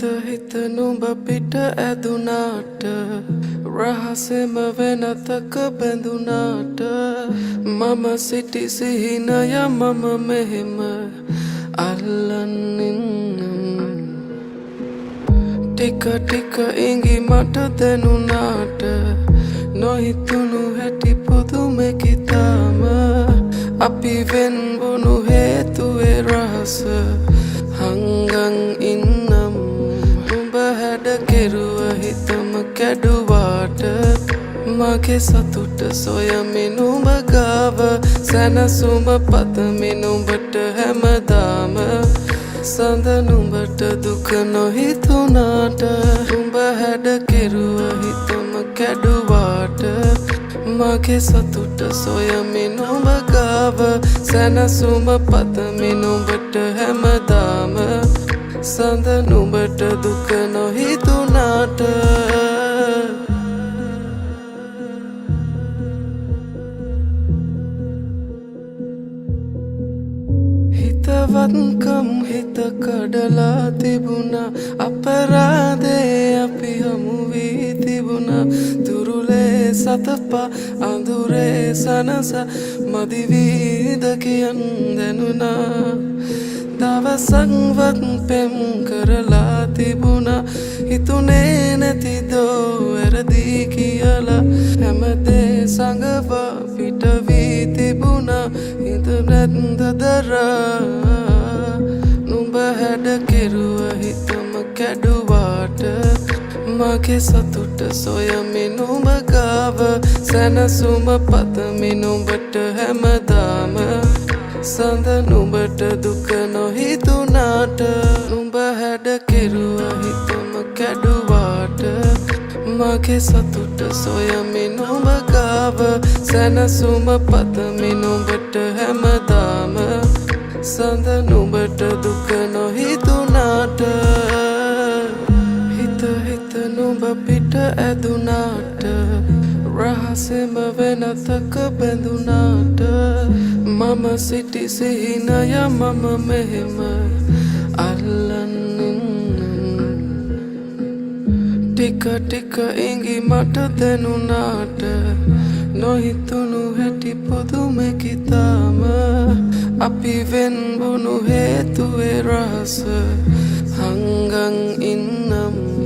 හිත නුඹ පිට ඇදුනාට රහසෙම වෙනතක බැඳුනාට මම සිටි සිහිනය මම මෙහෙම අල්ලන්නින්නම් ටික ටික ඉඟි මට දැනුනාට නොහිතුණු හැටි පුදුමෙකි තාම අපි වෙන් වුණු හේතුවේ රහස හංගන් ඉන්නම් උඹ හැඩ කෙරුව හිතම කැඩුවාට මගේ සතුට සොයමින් උඹ ගාව සැනසුම පතමින් උඹට හැමදාම සඳ නුඹට දුක නොහිතුනාට උඹ හැඩ කෙරුව හිතම කැඩුවාට මගේ සතුට සොයමින් උඹ ගාව සැනසුම පතමින් උඹට හැමදාම සඳ නුඹට දුක නොහිතුනාට හිතවත්කම් හිත කඩලා තිබුණා අපරාධේ අපි හමු වී තිබුණා තුරුලේ සතපා අඳුරේ සනස මදි වීද කියන් දැනුණා දවසක්වත් පෙම් කරලා තිබුණා හිතුනේ නැති දෝ වැරදි කියලා හැමදේ සංගවා පිට වී තිබුණා හිත නැත්ද දරා නුඹ හැඩ කෙරුව හිතම කැඩුවාට මගේ සතුට සොයමින් උඹ ගාව සැනසුම පතමින් උඹට හැමදාම සඳ නුඹට දුක නොහිතුනාට නුඹ හැඩ කෙරුව හිතම කැඩුවාට මගේ සතුට සොයමින් උඹ ගාව සැනසුම පතමින් උඹට හැමදාම සඳ නුඹට දුක නොහිතුනාට හිත නුඹ පිට ඇදුනාට රහසෙම වෙනතක බැඳුනාට මම සිටි සිහිනය මම මෙහෙම අල්ලන්නින්නම් ටික ටික ඉඟි මට දැනුනාට නොහිතුණු හැටි පුදුමෙකි තාම අපි වෙන් වුණු හේතුවේ රහස හංගන් ඉන්නම්